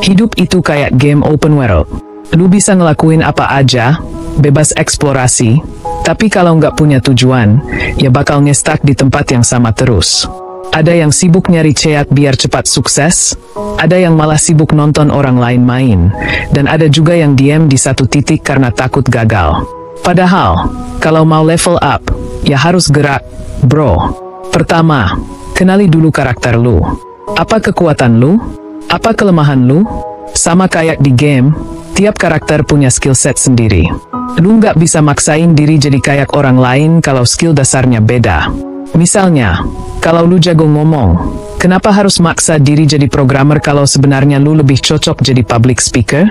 Hidup itu kayak game open world. Lu bisa ngelakuin apa aja, bebas eksplorasi, tapi kalau nggak punya tujuan, ya bakal ngestak di tempat yang sama terus. Ada yang sibuk nyari ceak biar cepat sukses, ada yang malah sibuk nonton orang lain main, dan ada juga yang diam di satu titik karena takut gagal. Padahal, kalau mau level up, ya harus gerak, bro. Pertama, kenali dulu karakter lu. Apa kekuatan lu? Apa kelemahan lu? Sama kayak di game, tiap karakter punya skill set sendiri. Lu nggak bisa maksain diri jadi kayak orang lain kalau skill dasarnya beda. Misalnya, kalau lu jago ngomong, kenapa harus maksa diri jadi programmer kalau sebenarnya lu lebih cocok jadi public speaker?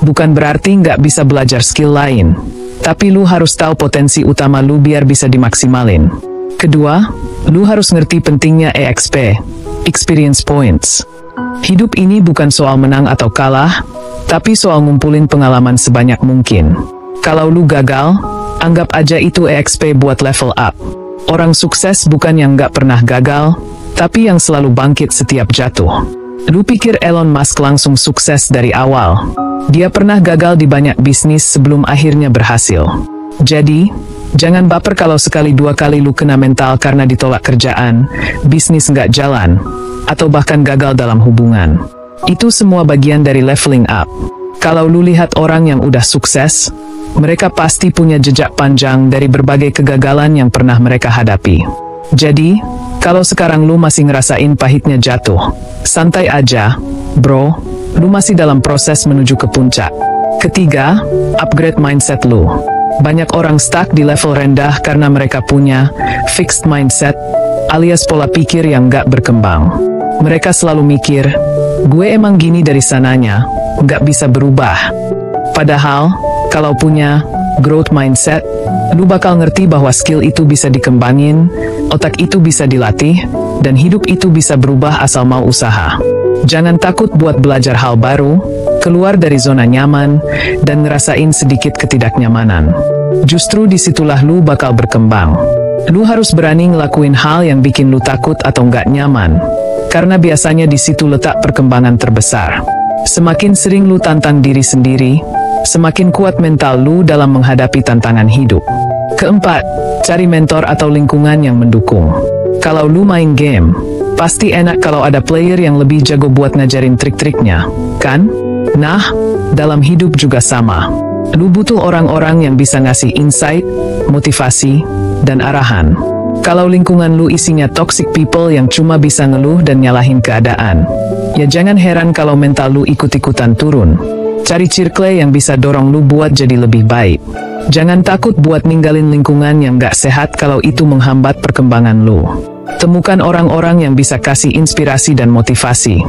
Bukan berarti nggak bisa belajar skill lain, tapi lu harus tahu potensi utama lu biar bisa dimaksimalin. Kedua, lu harus ngerti pentingnya EXP, Experience Points. Hidup ini bukan soal menang atau kalah, tapi soal ngumpulin pengalaman sebanyak mungkin. Kalau lu gagal, anggap aja itu EXP buat level up. Orang sukses bukan yang nggak pernah gagal, tapi yang selalu bangkit setiap jatuh. Lu pikir Elon Musk langsung sukses dari awal? Dia pernah gagal di banyak bisnis sebelum akhirnya berhasil. Jadi, jangan baper kalau sekali dua kali lu kena mental karena ditolak kerjaan, bisnis nggak jalan, atau bahkan gagal dalam hubungan. Itu semua bagian dari leveling up. Kalau lu lihat orang yang udah sukses, mereka pasti punya jejak panjang dari berbagai kegagalan yang pernah mereka hadapi. Jadi, kalau sekarang lu masih ngerasain pahitnya jatuh, santai aja, bro, lu masih dalam proses menuju ke puncak. Ketiga, upgrade mindset lu. Banyak orang stuck di level rendah karena mereka punya fixed mindset, alias pola pikir yang nggak berkembang. Mereka selalu mikir, gue emang gini dari sananya, nggak bisa berubah. Padahal, kalau punya growth mindset, lu bakal ngerti bahwa skill itu bisa dikembangin, otak itu bisa dilatih, dan hidup itu bisa berubah asal mau usaha. Jangan takut buat belajar hal baru, keluar dari zona nyaman, dan ngerasain sedikit ketidaknyamanan. Justru disitulah lu bakal berkembang. Lu harus berani ngelakuin hal yang bikin lu takut atau nggak nyaman, karena biasanya di situ letak perkembangan terbesar. Semakin sering lu tantang diri sendiri, semakin kuat mental lu dalam menghadapi tantangan hidup. Keempat, cari mentor atau lingkungan yang mendukung. Kalau lu main game, pasti enak kalau ada player yang lebih jago buat ngajarin trik-triknya, kan? Nah, dalam hidup juga sama. Lu butuh orang-orang yang bisa ngasih insight, motivasi, dan arahan. Kalau lingkungan lu isinya toxic people yang cuma bisa ngeluh dan nyalahin keadaan, ya jangan heran kalau mental lu ikut-ikutan turun. Cari circle yang bisa dorong lu buat jadi lebih baik. Jangan takut buat ninggalin lingkungan yang gak sehat kalau itu menghambat perkembangan lu. Temukan orang-orang yang bisa kasih inspirasi dan motivasi.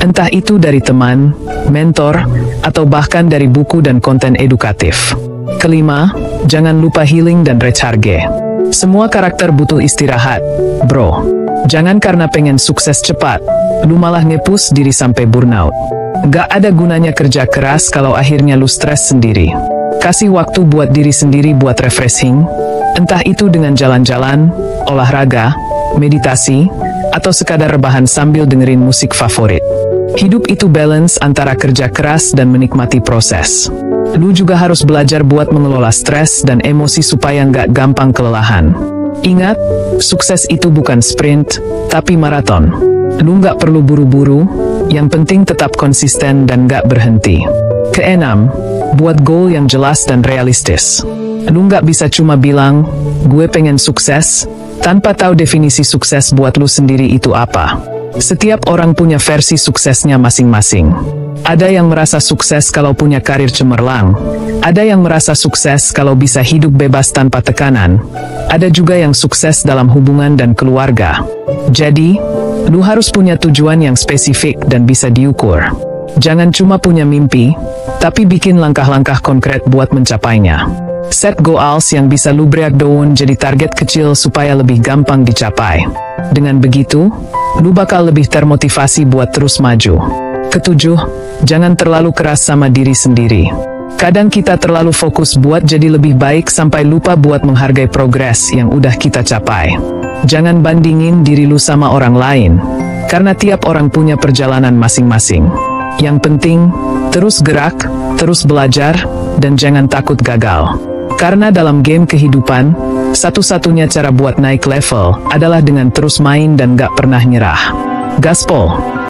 Entah itu dari teman, mentor, atau bahkan dari buku dan konten edukatif. Kelima, jangan lupa healing dan recharge. Semua karakter butuh istirahat, bro. Jangan karena pengen sukses cepat, lu malah nge-push diri sampai burnout. Gak ada gunanya kerja keras kalau akhirnya lu stres sendiri. Kasih waktu buat diri sendiri buat refreshing, entah itu dengan jalan-jalan, olahraga, meditasi, atau sekadar rebahan sambil dengerin musik favorit. Hidup itu balance antara kerja keras dan menikmati proses. Lu juga harus belajar buat mengelola stres dan emosi supaya nggak gampang kelelahan. Ingat, sukses itu bukan sprint, tapi maraton. Lu nggak perlu buru-buru, yang penting tetap konsisten dan nggak berhenti. Keenam, buat goal yang jelas dan realistis. Lu nggak bisa cuma bilang, gue pengen sukses, tanpa tahu definisi sukses buat lu sendiri itu apa. Setiap orang punya versi suksesnya masing-masing. Ada yang merasa sukses kalau punya karir cemerlang. Ada yang merasa sukses kalau bisa hidup bebas tanpa tekanan. Ada juga yang sukses dalam hubungan dan keluarga. Jadi, lu harus punya tujuan yang spesifik dan bisa diukur. Jangan cuma punya mimpi, tapi bikin langkah-langkah konkret buat mencapainya. Set goals yang bisa lu breakdown jadi target kecil supaya lebih gampang dicapai. Dengan begitu, lu bakal lebih termotivasi buat terus maju. Ketujuh, jangan terlalu keras sama diri sendiri. Kadang kita terlalu fokus buat jadi lebih baik sampai lupa buat menghargai progres yang udah kita capai. Jangan bandingin diri lu sama orang lain, karena tiap orang punya perjalanan masing-masing. Yang penting, terus gerak, terus belajar, dan jangan takut gagal. Karena dalam game kehidupan, satu-satunya cara buat naik level adalah dengan terus main dan gak pernah nyerah. Gaspol!